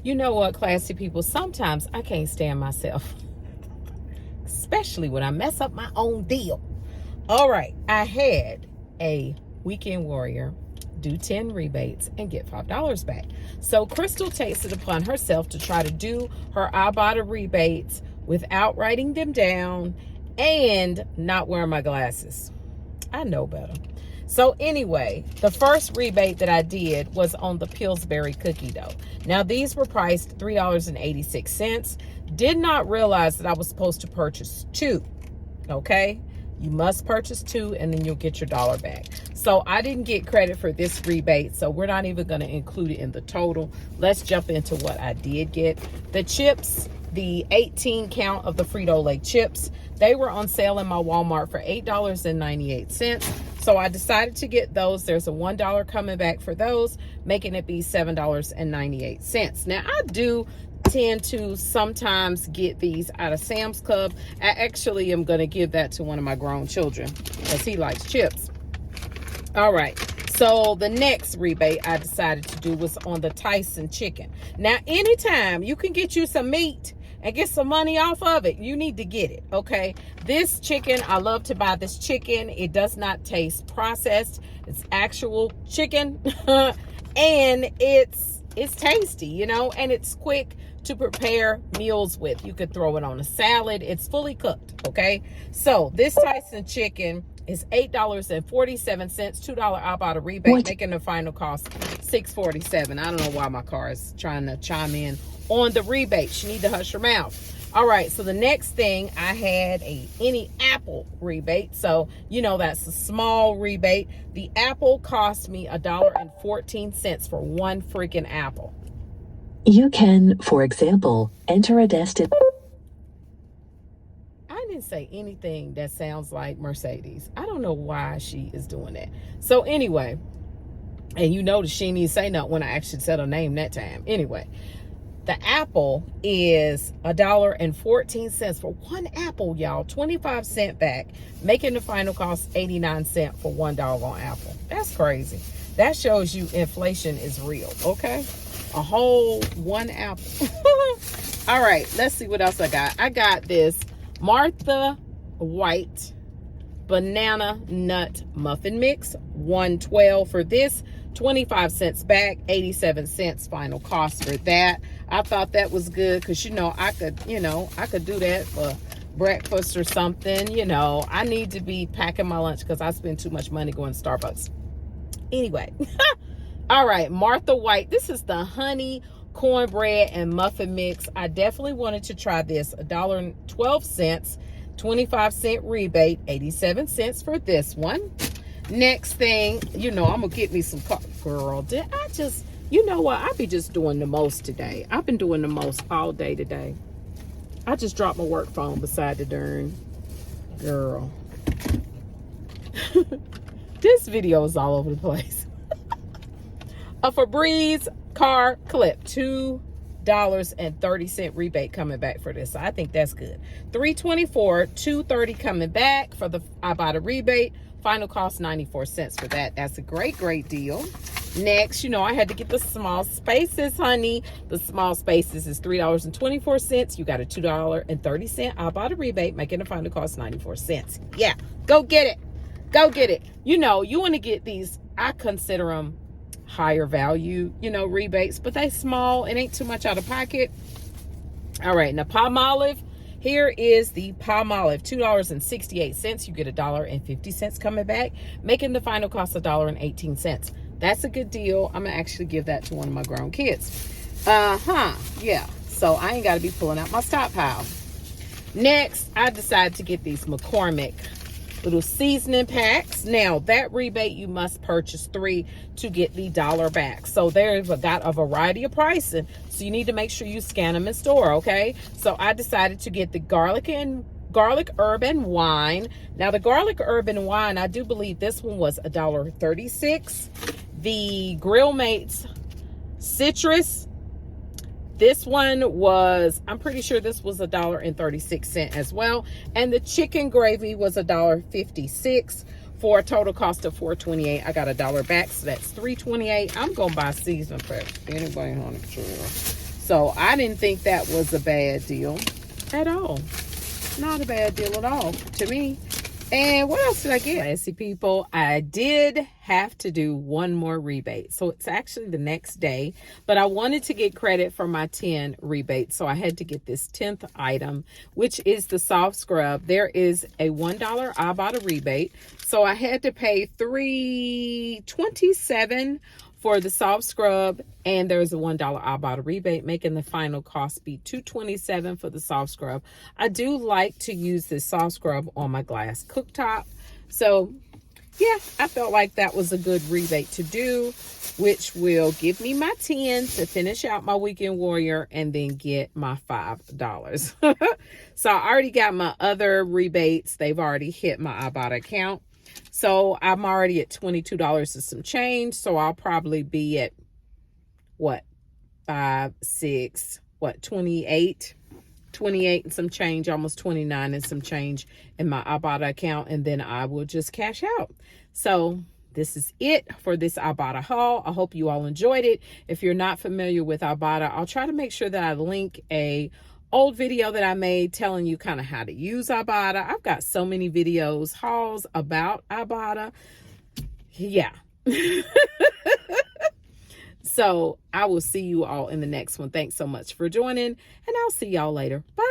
You know what, classy people? Sometimes I can't stand myself, especially when I mess up my own deal. All right, I had a Weekend Warrior do 10 rebates and get $5 back. So Crystal takes it upon herself to try to do her Ibotta rebates without writing them down and not wearing my glasses. I know better. So anyway, the first rebate that I did was on the Pillsbury cookie dough. Now these were priced $3.86. Did not realize that I was supposed to purchase 2. Okay, you must purchase 2 and then you'll get your $1 back. So I didn't get credit for this rebate, so we're not even going to include it in the total. Let's jump into what I did get. The chips, the 18 count of the Frito chips, they were on sale in my Walmart for $8.98. So I decided to get those. There's a $1 coming back for those, making it be $7.98. Now I do tend to sometimes get these out of Sam's Club. I actually am going to give that to one of my grown children because he likes chips. All right, so the next rebate I decided to do was on the Tyson Chicken. Now anytime you can get you some meat and get some money off of it, you need to get it. Okay, this chicken, I love to buy this chicken. It does not taste processed. It's actual chicken and it's tasty, you know, and it's quick to prepare meals with. You could throw it on a salad. It's fully cooked. Okay, so this Tyson Chicken is $8.47, $2 Ibotta rebate, making the final cost $6.47. I don't know why my car is trying to chime in on the rebate. You need to hush your mouth. All right, so the next thing, I had any apple rebate. So, you know, that's a small rebate. The apple cost me $1.14 for one freaking apple. You can, for example, enter a destination. I didn't say anything that sounds like Mercedes. I don't know why she is doing that. So anyway, and you notice she didn't even say nothing when I actually said her name that time. Anyway, the apple is $1.14 for one apple, y'all. 25 cents back, making the final cost 89 cents for one doggone apple. That's crazy. That shows you inflation is real, okay? A whole one apple. All right, let's see what else I got. I got this Martha White banana nut muffin mix, $1.12 for this, 25 cents back, 87 cents final cost for that. I thought that was good because, you know, I could do that for breakfast or something. You know, I need to be packing my lunch because I spend too much money going to Starbucks. Anyway, all right, Martha White. This is the honey cornbread and muffin mix. I definitely wanted to try this. $1.12, 25-cent rebate, 87 cents for this one. Next thing, you know, I'm gonna get me some girl. Did I just, you know what? I be just doing the most today. I've been doing the most all day today. I just dropped my work phone beside the darn girl. This video is all over the place. A Febreze car clip, $2.30 rebate coming back for this. So I think that's good. $3.24, $2.30 coming back for the Ibotta rebate. Final cost 94 cents for that. That's a great deal. Next, you know, I had to get the small spaces, honey. The small spaces is $3.24. You got a $2.30 Ibotta rebate, making the final cost 94 cents. Yeah, go get it. Go get it. You know, you want to get these, I consider them higher value, you know, rebates, but they small. It ain't too much out of pocket. All right, now Palmolive. Here is the Palmolive, $2.68. You get $1.50 coming back, making the final cost $1.18. That's a good deal. I'm gonna actually give that to one of my grown kids. Yeah. So I ain't gotta be pulling out my stockpile. Next, I decided to get these McCormick little seasoning packs. Now that rebate, you must purchase 3 to get the $1 back. So they've got a variety of pricing, so you need to make sure you scan them in store. Okay, so I decided to get the garlic herb and wine. Now the garlic herb and wine, I do believe this one was $1.36. The Grill Mates citrus, this one was, I'm pretty sure this was $1.36 as well. And the chicken gravy was $1.56 for a total cost of $4.28. I got $1 back, so that's $3.28. I'm gonna buy season for anybody on the tour. So I didn't think that was a bad deal at all. Not a bad deal at all to me. And what else did I get? Classy people, I did have to do one more rebate. So it's actually the next day, but I wanted to get credit for my 10 rebates. So I had to get this 10th item, which is the soft scrub. There is a $1 Ibotta rebate. So I had to pay $3.27 for the soft scrub, and there's a $1 Ibotta rebate, making the final cost be $2.27 for the soft scrub. I do like to use this soft scrub on my glass cooktop. So yeah, I felt like that was a good rebate to do, which will give me my 10 to finish out my weekend warrior and then get my $5. So I already got my other rebates. They've already hit my Ibotta account. So I'm already at $22 and some change. So I'll probably be at what, 5, 6, what, 28 and some change, almost 29 and some change in my Ibotta account. And then I will just cash out. So this is it for this Ibotta haul. I hope you all enjoyed it. If you're not familiar with Ibotta, I'll try to make sure that I link a old video that I made telling you kind of how to use Ibotta. I've got so many videos, hauls about Ibotta. Yeah. So I will see you all in the next one. Thanks so much for joining, and I'll see y'all later. Bye.